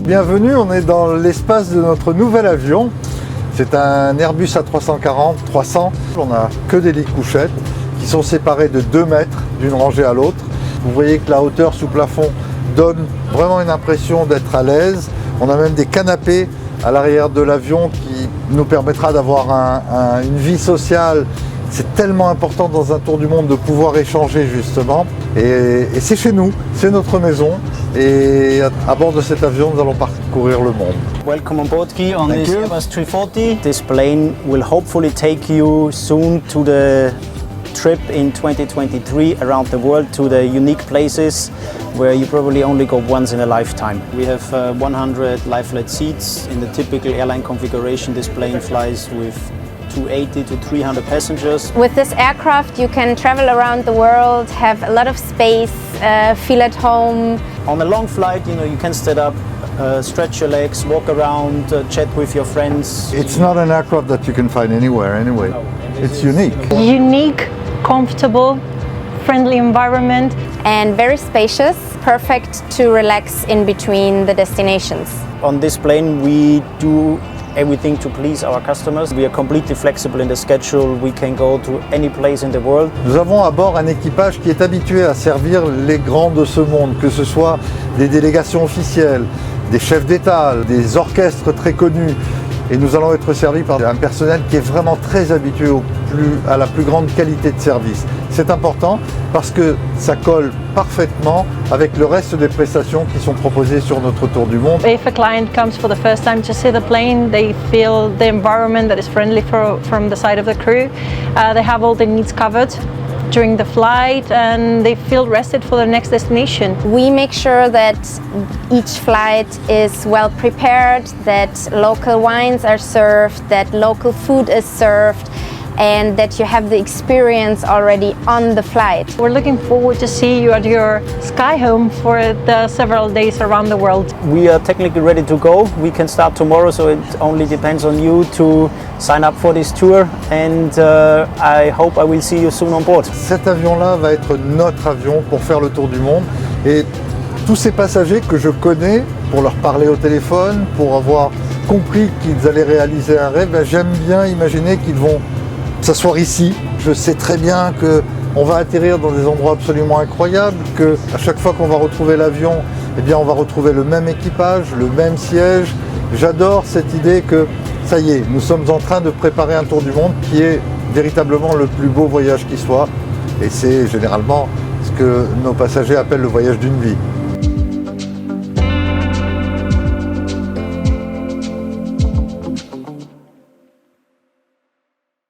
Bienvenue, on est dans l'espace de notre nouvel avion. C'est un Airbus A340-300. On n'a que des lits couchettes qui sont séparés de 2 mètres d'une rangée à l'autre. Vous voyez que la hauteur sous plafond donne vraiment une impression d'être à l'aise. On a même des canapés à l'arrière de l'avion qui nous permettra d'avoir une vie sociale. C'est tellement important dans un tour du monde de pouvoir échanger justement. Et c'est chez nous, c'est notre maison. Et à bord de cet avion, nous allons parcourir le monde. Welcome on board, Guy, on this Airbus 340. This plane will hopefully take you soon to the trip in 2023 around the world to the unique places where you probably only go once in a lifetime. We have 100 lie-flat seats. In the typical airline configuration, this plane flies with 280 to 300 passengers. With this aircraft you can travel around the world, have a lot of space, feel at home. On a long flight, you can stand up, stretch your legs, walk around, chat with your friends. It's not an aircraft that you can find anywhere anyway. No, it's unique. Unique, comfortable, friendly environment. And very spacious, perfect to relax in between the destinations. On this plane we do everything to please our customers. We are completely flexible in the schedule. We can go to any place in the world. Nous avons à bord un équipage qui est habitué à servir les grands de ce monde, que ce soit des délégations officielles, des chefs d'État, des orchestres très connus. Et nous allons être servis par un personnel qui est vraiment très habitué à la plus grande qualité de service. C'est important parce que ça colle parfaitement avec le reste des prestations qui sont proposées sur notre tour du monde. If a client comes for the first time to see the plane, they feel the environment that is friendly from the side of the crew. They have all their needs covered during the flight and they feel rested for their next destination. We make sure that each flight is well prepared, that local wines are served, that local food is served, and that you have the experience already on the flight. We're looking forward to see you at your sky home for the several days around the world. We are technically ready to go. We can start tomorrow, so it only depends on you to sign up for this tour, and I hope I will see you soon on board. Cet avion-là va être notre avion pour faire le tour du monde. Et tous ces passagers que je connais, pour leur parler au téléphone, pour avoir compris qu'ils allaient réaliser un rêve, j'aime bien imaginer qu'ils vont s'asseoir ici. Je sais très bien qu'on va atterrir dans des endroits absolument incroyables, qu'à chaque fois qu'on va retrouver l'avion, eh bien on va retrouver le même équipage, le même siège. J'adore cette idée que, ça y est, nous sommes en train de préparer un tour du monde qui est véritablement le plus beau voyage qui soit. Et c'est généralement ce que nos passagers appellent le voyage d'une vie.